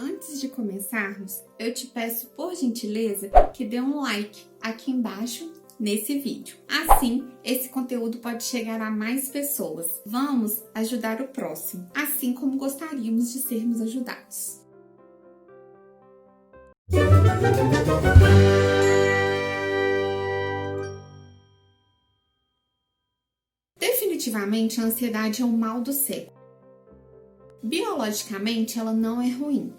Antes de começarmos, eu te peço por gentileza que dê um like aqui embaixo nesse vídeo. Assim, esse conteúdo pode chegar a mais pessoas. Vamos ajudar o próximo, assim como gostaríamos de sermos ajudados. Definitivamente, a ansiedade é o mal do século. Biologicamente, ela não é ruim.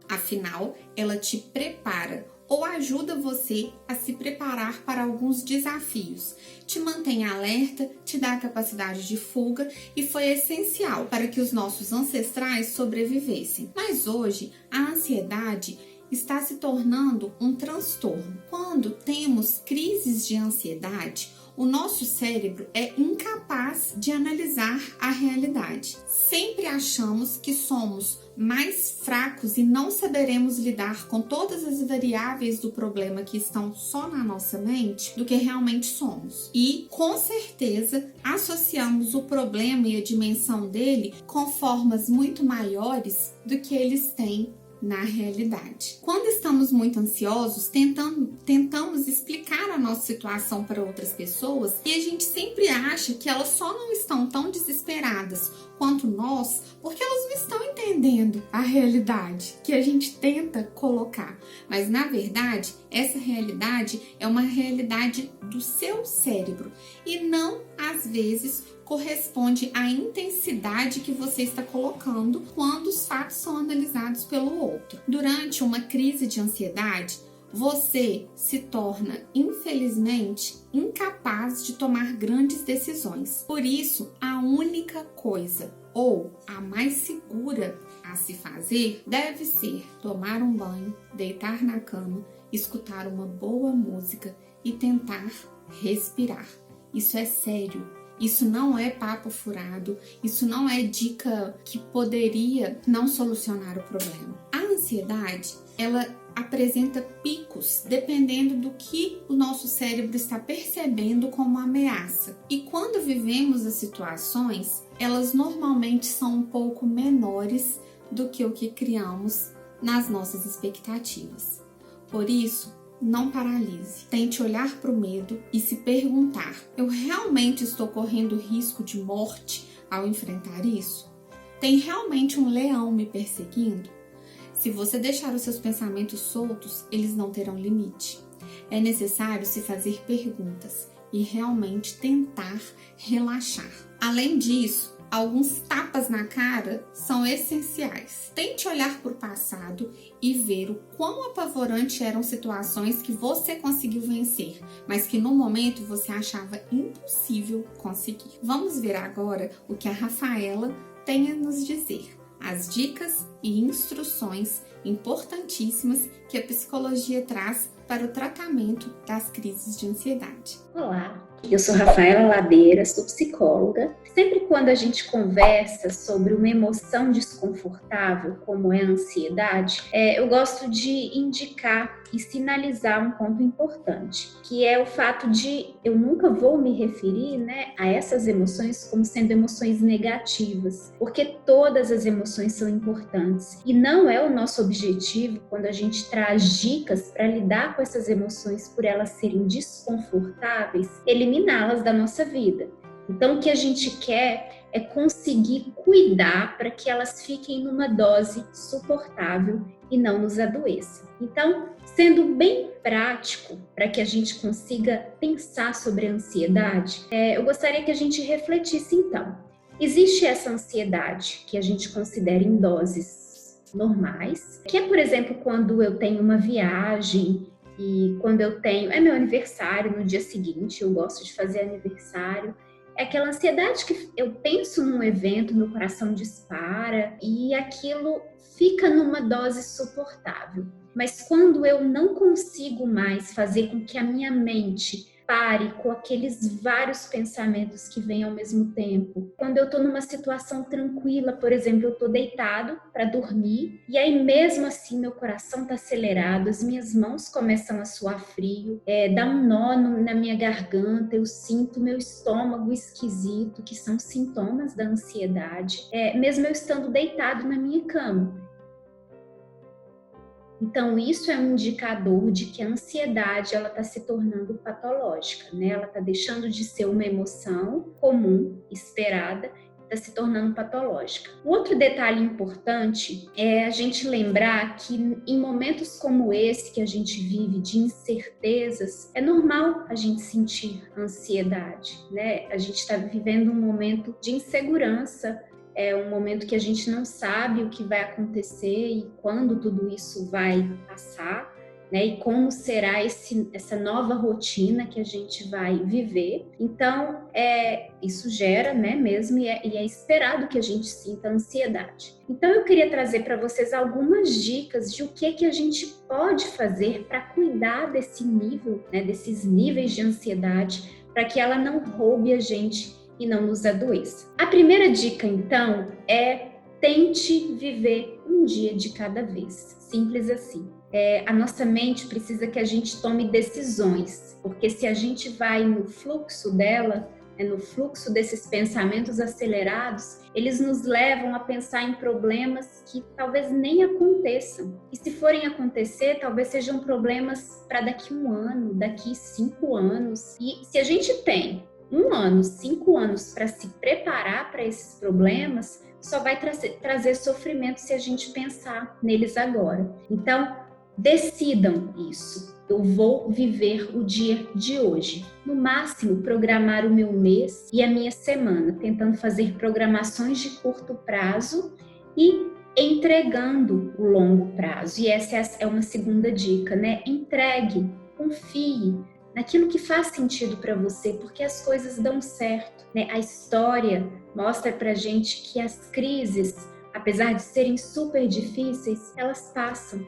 Afinal, ela te prepara ou ajuda você a se preparar para alguns desafios. Te mantém alerta, te dá a capacidade de fuga e foi essencial para que os nossos ancestrais sobrevivessem. Mas hoje, a ansiedade está se tornando um transtorno. Quando temos crises de ansiedade, o nosso cérebro é incapaz de analisar a realidade. Sempre achamos que somos mais fracos e não saberemos lidar com todas as variáveis do problema que estão só na nossa mente do que realmente somos. E, com certeza, associamos o problema e a dimensão dele com formas muito maiores do que eles têm na realidade. Quando estamos muito ansiosos, tentamos explicar a nossa situação para outras pessoas e a gente sempre acha que elas só não estão tão desesperadas quanto nós, porque elas não estão entendendo a realidade que a gente tenta colocar. Mas na verdade, essa realidade é uma realidade do seu cérebro e não, às vezes, corresponde à intensidade que você está colocando quando os fatos são analisados pelo outro. Durante uma crise de ansiedade, você se torna, infelizmente, incapaz de tomar grandes decisões. Por isso, a única coisa, ou a mais segura a se fazer, deve ser tomar um banho, deitar na cama, escutar uma boa música e tentar respirar. Isso é sério. Isso não é papo furado, isso não é dica que poderia não solucionar o problema. A ansiedade, ela apresenta picos dependendo do que o nosso cérebro está percebendo como ameaça. E quando vivemos as situações, elas normalmente são um pouco menores do que o que criamos nas nossas expectativas. Por isso, não paralise. Tente olhar para o medo e se perguntar: eu realmente estou correndo risco de morte ao enfrentar isso? Tem realmente um leão me perseguindo? Se você deixar os seus pensamentos soltos, eles não terão limite. É necessário se fazer perguntas e realmente tentar relaxar. Além disso, alguns tapas na cara são essenciais. Tente olhar para o passado e ver o quão apavorante eram situações que você conseguiu vencer, mas que no momento você achava impossível conseguir. Vamos ver agora o que a Rafaela tem a nos dizer. As dicas e instruções importantíssimas que a psicologia traz para o tratamento das crises de ansiedade. Olá, eu sou Rafaela Ladeira, sou psicóloga. Sempre quando a gente conversa sobre uma emoção desconfortável, como é a ansiedade, eu gosto de indicar e sinalizar um ponto importante, que é o fato de eu nunca vou me referir, a essas emoções como sendo emoções negativas, porque todas as emoções são importantes e não é o nosso objetivo, quando a gente traz dicas para lidar com essas emoções por elas serem desconfortáveis, eliminá-las da nossa vida. Então, o que a gente quer é conseguir cuidar para que elas fiquem numa dose suportável e não nos adoeçam. Então, sendo bem prático para que a gente consiga pensar sobre a ansiedade, eu gostaria que a gente refletisse então. Existe essa ansiedade que a gente considera em doses normais, que é, por exemplo, quando eu tenho uma viagem e quando eu tenho... É meu aniversário no dia seguinte, eu gosto de fazer aniversário. É aquela ansiedade que eu penso num evento, meu coração dispara e aquilo fica numa dose suportável. Mas quando eu não consigo mais fazer com que a minha mente pare com aqueles vários pensamentos que vêm ao mesmo tempo. Quando eu estou numa situação tranquila, por exemplo, eu estou deitado para dormir e aí mesmo assim meu coração está acelerado, as minhas mãos começam a suar frio, dá um nó na minha garganta, eu sinto meu estômago esquisito, que são sintomas da ansiedade, mesmo eu estando deitado na minha cama. Então, isso é um indicador de que a ansiedade ela está se tornando patológica, né? Ela está deixando de ser uma emoção comum, esperada, está se tornando patológica. Outro detalhe importante é a gente lembrar que em momentos como esse que a gente vive de incertezas, é normal a gente sentir ansiedade, né? A gente está vivendo um momento de insegurança, é um momento que a gente não sabe o que vai acontecer e quando tudo isso vai passar, né? E como será essa nova rotina que a gente vai viver. Então, isso gera, né, mesmo, e é esperado que a gente sinta ansiedade. Então, eu queria trazer para vocês algumas dicas de o que a gente pode fazer para cuidar desse nível, né, desses níveis de ansiedade, para que ela não roube a gente e não nos adoeça. A primeira dica, então, é tente viver um dia de cada vez. Simples assim. A nossa mente precisa que a gente tome decisões, porque se a gente vai no fluxo dela, no fluxo desses pensamentos acelerados, eles nos levam a pensar em problemas que talvez nem aconteçam. E se forem acontecer, talvez sejam problemas para daqui 1 ano, daqui 5 anos. E se a gente tem 1 ano, 5 anos para se preparar para esses problemas, só vai trazer sofrimento se a gente pensar neles agora. Então, decidam isso. Eu vou viver o dia de hoje. No máximo, programar o meu mês e a minha semana, tentando fazer programações de curto prazo e entregando o longo prazo. E essa é uma segunda dica, né? Entregue, confie naquilo que faz sentido para você, porque as coisas dão certo, né? A história mostra pra gente que as crises, apesar de serem super difíceis, elas passam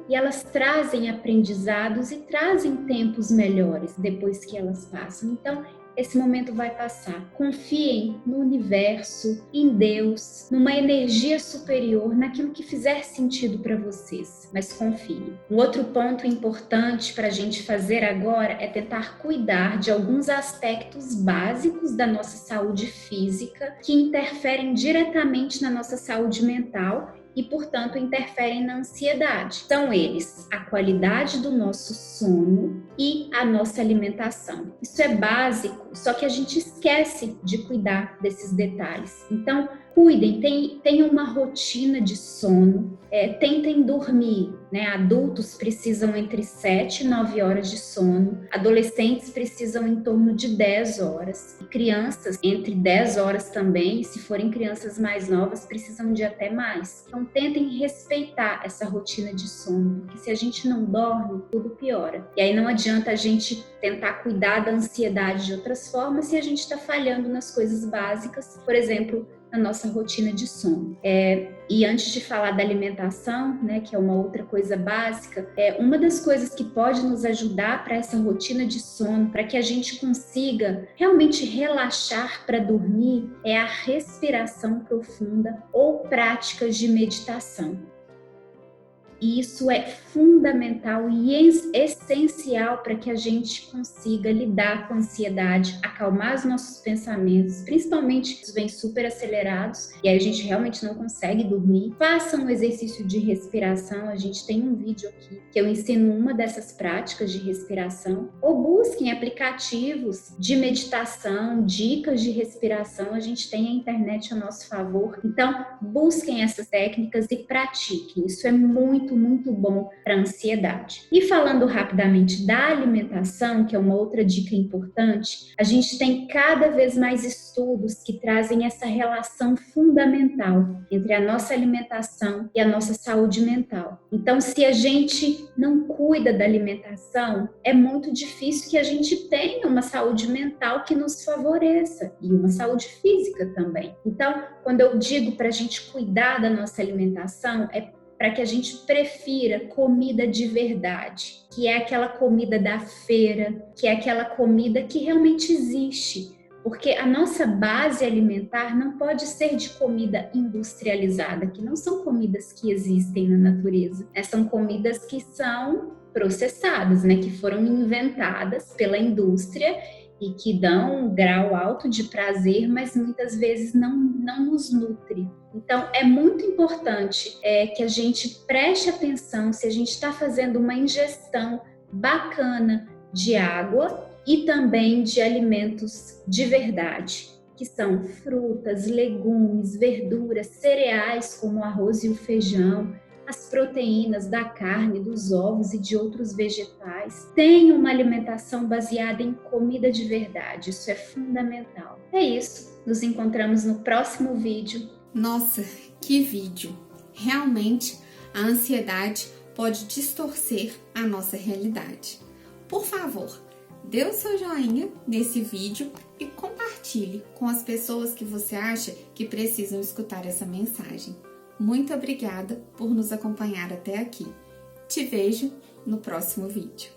e elas trazem aprendizados e trazem tempos melhores depois que elas passam. Então, esse momento vai passar. Confiem no universo, em Deus, numa energia superior, naquilo que fizer sentido para vocês, mas confiem. Um outro ponto importante para a gente fazer agora é tentar cuidar de alguns aspectos básicos da nossa saúde física que interferem diretamente na nossa saúde mental e, portanto, interferem na ansiedade. São eles a qualidade do nosso sono e a nossa alimentação. Isso é básico, só que a gente esquece de cuidar desses detalhes. Então, cuidem, tenham uma rotina de sono, tentem dormir, né? Adultos precisam entre 7 e 9 horas de sono, adolescentes precisam em torno de 10 horas, e crianças entre 10 horas também, se forem crianças mais novas, precisam de até mais. Então, tentem respeitar essa rotina de sono, porque se a gente não dorme, tudo piora. E aí não adianta a gente tentar cuidar da ansiedade de outras formas se a gente está falhando nas coisas básicas, por exemplo, na nossa rotina de sono. E antes de falar da alimentação, né, que é uma outra coisa básica, uma das coisas que pode nos ajudar para essa rotina de sono, para que a gente consiga realmente relaxar para dormir, é a respiração profunda ou práticas de meditação. E isso é fundamental e essencial para que a gente consiga lidar com a ansiedade, acalmar os nossos pensamentos, principalmente os vêm super acelerados e aí a gente realmente não consegue dormir. Façam um exercício de respiração, a gente tem um vídeo aqui que eu ensino uma dessas práticas de respiração, ou busquem aplicativos de meditação, dicas de respiração, a gente tem a internet a nosso favor. Então, busquem essas técnicas e pratiquem, isso é muito bom para a ansiedade. E falando rapidamente da alimentação, que é uma outra dica importante, a gente tem cada vez mais estudos que trazem essa relação fundamental entre a nossa alimentação e a nossa saúde mental. Então, se a gente não cuida da alimentação, é muito difícil que a gente tenha uma saúde mental que nos favoreça e uma saúde física também. Então, quando eu digo para a gente cuidar da nossa alimentação, é para que a gente prefira comida de verdade, que é aquela comida da feira, que é aquela comida que realmente existe. Porque a nossa base alimentar não pode ser de comida industrializada, que não são comidas que existem na natureza. São comidas que são processadas, né? Que foram inventadas pela indústria e que dão um grau alto de prazer, mas muitas vezes não nos nutre. Então, é muito importante que a gente preste atenção se a gente está fazendo uma ingestão bacana de água e também de alimentos de verdade, que são frutas, legumes, verduras, cereais como o arroz e o feijão, as proteínas da carne, dos ovos e de outros vegetais. Tenha uma alimentação baseada em comida de verdade, isso é fundamental. É isso, nos encontramos no próximo vídeo. Nossa, que vídeo! Realmente, a ansiedade pode distorcer a nossa realidade. Por favor, dê o seu joinha nesse vídeo e compartilhe com as pessoas que você acha que precisam escutar essa mensagem. Muito obrigada por nos acompanhar até aqui. Te vejo no próximo vídeo.